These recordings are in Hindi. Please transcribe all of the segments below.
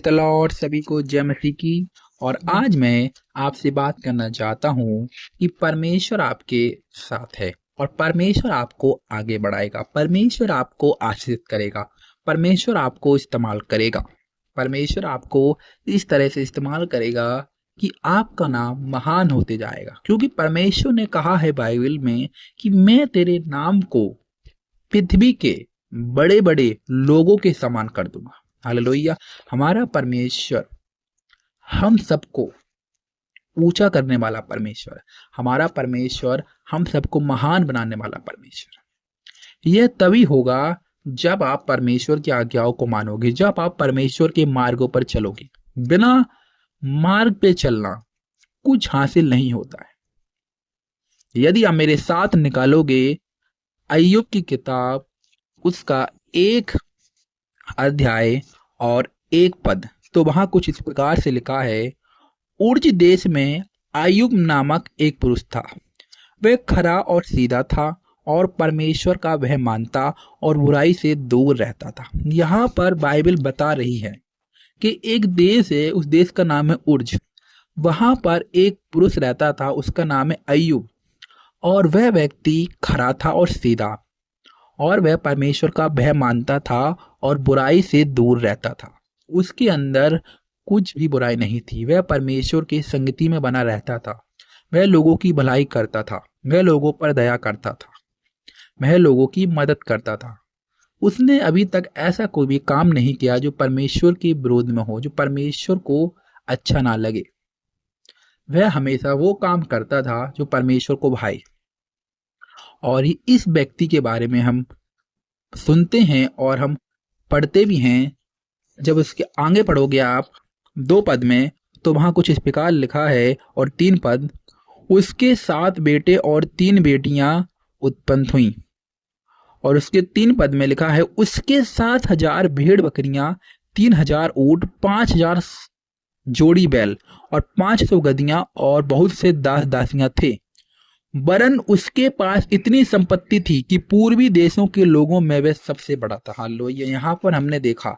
और सभी को जय मसीह की। और आज मैं आपसे बात करना चाहता हूँ कि परमेश्वर आपके साथ है और परमेश्वर आपको आगे बढ़ाएगा, परमेश्वर आपको आशीषित करेगा, परमेश्वर आपको इस्तेमाल करेगा, परमेश्वर आपको इस तरह से इस्तेमाल करेगा कि आपका नाम महान होते जाएगा। क्योंकि परमेश्वर ने कहा है बाइबल में कि मैं तेरे नाम को पृथ्वी के बड़े बड़े लोगों के समान कर दूंगा। हालेलुया। हमारा परमेश्वर हम सबको ऊंचा करने वाला परमेश्वर है। हमारा परमेश्वर हम सबको महान बनाने वाला परमेश्वर है। यह तभी होगा जब आप परमेश्वर की आज्ञाओं को मानोगे, जब आप परमेश्वर के मार्गों पर चलोगे। बिना मार्ग पे चलना कुछ हासिल नहीं होता है। यदि आप मेरे साथ निकालोगे अय्यूब की किताब, उसका एक अध्याय और एक पद, तो वहां कुछ इस प्रकार से लिखा है। उर्ज देश में अय्यूब नामक एक पुरुष था। वह खरा और सीधा था और परमेश्वर का वह मानता और बुराई से दूर रहता था। यहाँ पर बाइबल बता रही है कि एक देश है, उस देश का नाम है उर्ज। वहां पर एक पुरुष रहता था, उसका नाम है अय्यूब। और वह व्यक्ति खरा था और सीधा, और वह परमेश्वर का भय मानता था और बुराई से दूर रहता था। उसके अंदर कुछ भी बुराई नहीं थी। वह परमेश्वर की संगति में बना रहता था। वह लोगों की भलाई करता था, वह लोगों पर दया करता था, वह लोगों की मदद करता था। उसने अभी तक ऐसा कोई भी काम नहीं किया जो परमेश्वर के विरोध में हो, जो परमेश्वर को अच्छा ना लगे। वह हमेशा वो काम करता था जो परमेश्वर को भाए। और इस व्यक्ति के बारे में हम सुनते हैं और हम पढ़ते भी हैं। जब उसके आगे पढ़ोगे आप 2 पद में, तो वहां कुछ इस प्रकार लिखा है, और 3 पद, उसके 7 बेटे और 3 बेटियां उत्पन्न हुई। और उसके 3 पद में लिखा है, उसके 7,000 भेड़ बकरियां, 3,000 ऊंट, 5,000 जोड़ी बैल और 500 गधियां और बहुत से दास दासियां थे। वरन उसके पास इतनी संपत्ति थी कि पूर्वी देशों के लोगों में वह सबसे बड़ा था। हालेलुया। यहाँ पर हमने देखा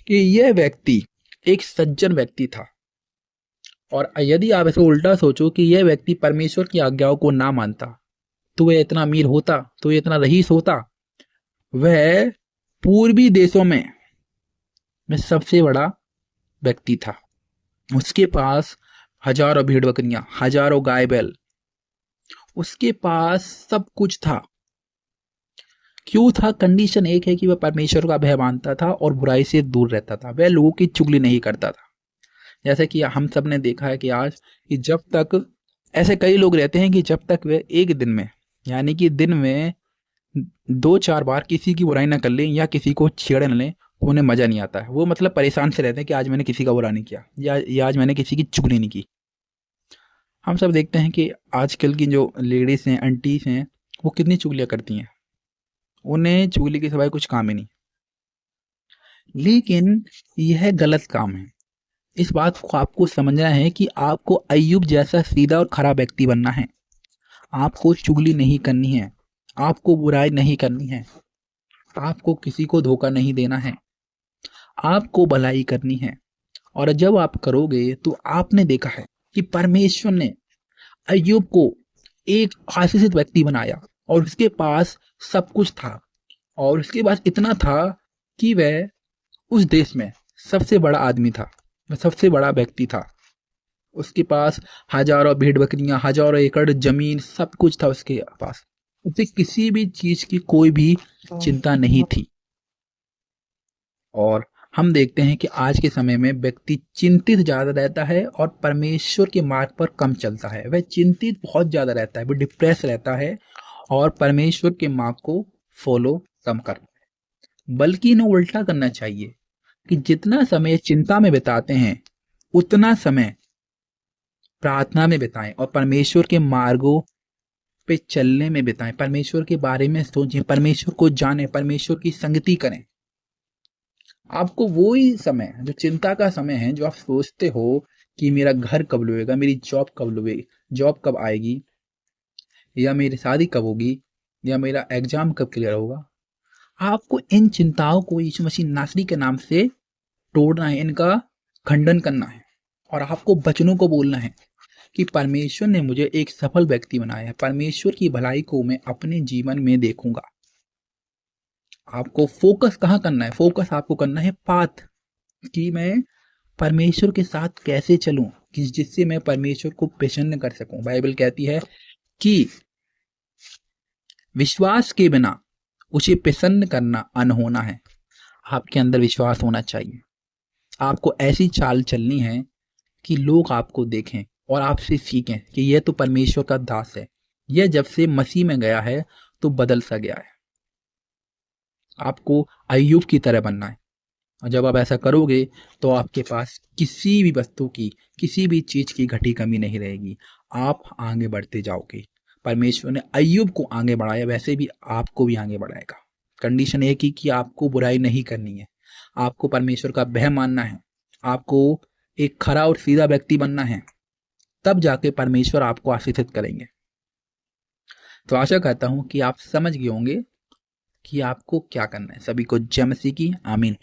कि यह व्यक्ति एक सज्जन व्यक्ति था। और यदि आप इसको उल्टा सोचो कि यह व्यक्ति परमेश्वर की आज्ञाओं को ना मानता, तो वह इतना अमीर होता, तो वह इतना रईस होता। वह पूर्वी देशों में सबसे बड़ा व्यक्ति था। उसके पास हजारों भेड़ बकरियां, हजारों गाय बैल, उसके पास सब कुछ था। क्यों था? कंडीशन एक है कि वह परमेश्वर का भय मानता था और बुराई से दूर रहता था। वह लोगों की चुगली नहीं करता था। जैसे कि हम सब ने देखा है कि आज कि जब तक ऐसे कई लोग रहते हैं कि जब तक वे एक दिन में, यानी कि दिन में 2-4 बार किसी की बुराई ना कर लें या किसी को छेड़ न लें, उन्हें मजा नहीं आता है। वो मतलब परेशान से रहते हैं कि आज मैंने किसी का बुरा नहीं किया, या आज मैंने किसी की चुगली नहीं की। हम सब देखते हैं कि आजकल की जो लेडीज हैं, आंटीज हैं, वो कितनी चुगलियां करती हैं। उन्हें चुगली के सिवाय कुछ काम ही नहीं। लेकिन यह गलत काम है। इस बात को आपको समझना है कि आपको अय्यूब जैसा सीधा और खरा व्यक्ति बनना है। आपको चुगली नहीं करनी है, आपको बुराई नहीं करनी है, आपको किसी को धोखा नहीं देना है, आपको भलाई करनी है। और जब आप करोगे तो आपने देखा है कि परमेश्वर ने अय्यूब को एक आशीषित व्यक्ति बनाया, और उसके पास सब कुछ था। और उसके पास इतना था कि वह उस देश में सबसे बड़ा आदमी था, वह सबसे बड़ा व्यक्ति था। उसके पास हजारों भेड़ बकरियां, हजारों एकड़ जमीन, सब कुछ था उसके पास। उसे किसी भी चीज की कोई भी चिंता नहीं थी। और हम देखते हैं कि आज के समय में व्यक्ति चिंतित ज्यादा रहता है और परमेश्वर के मार्ग पर कम चलता है। वह चिंतित बहुत ज्यादा रहता है, वह डिप्रेस रहता है और परमेश्वर के मार्ग को फॉलो कम करता है। बल्कि इन्हें उल्टा करना चाहिए कि जितना समय चिंता में बिताते हैं, उतना समय प्रार्थना में बिताएं और परमेश्वर के मार्गों पे चलने में बिताएं। परमेश्वर के बारे में सोचें, परमेश्वर को जानें, परमेश्वर की संगति करें। आपको वो ही समय जो चिंता का समय है, जो आप सोचते हो कि मेरा घर कब लुएगा, मेरी जॉब कब लुएगी, जॉब कब आएगी, या मेरी शादी कब होगी, या मेरा एग्जाम कब क्लियर होगा, आपको इन चिंताओं को यीशु मसीह नासरी के नाम से तोड़ना है, इनका खंडन करना है और आपको वचनों को बोलना है कि परमेश्वर ने मुझे एक सफल व्यक्ति बनाया है, परमेश्वर की भलाई को मैं अपने जीवन में देखूंगा। आपको फोकस कहाँ करना है? फोकस आपको करना है पाथ, कि मैं परमेश्वर के साथ कैसे चलूं, कि जिससे मैं परमेश्वर को प्रसन्न कर सकूं। बाइबल कहती है कि विश्वास के बिना उसे प्रसन्न करना अनहोना है। आपके अंदर विश्वास होना चाहिए। आपको ऐसी चाल चलनी है कि लोग आपको देखें और आपसे सीखें कि यह तो परमेश्वर का दास है, यह जब से मसीह में गया है तो बदल सा गया है। आपको अय्यूब की तरह बनना है और जब आप ऐसा करोगे तो आपके पास किसी भी वस्तु की, किसी भी चीज की घटी कमी नहीं रहेगी। आप आगे बढ़ते जाओगे। परमेश्वर ने अय्यूब को आगे बढ़ाया, वैसे भी आपको भी आगे बढ़ाएगा। कंडीशन एक ही कि आपको बुराई नहीं करनी है, आपको परमेश्वर का भय मानना है, आपको एक खरा और सीधा व्यक्ति बनना है, तब जाके परमेश्वर आपको आशीषित करेंगे। तो आशा करता हूं कि आप समझ गए होंगे कि आपको क्या करना है। सभी को जय मसीह की। आमीन।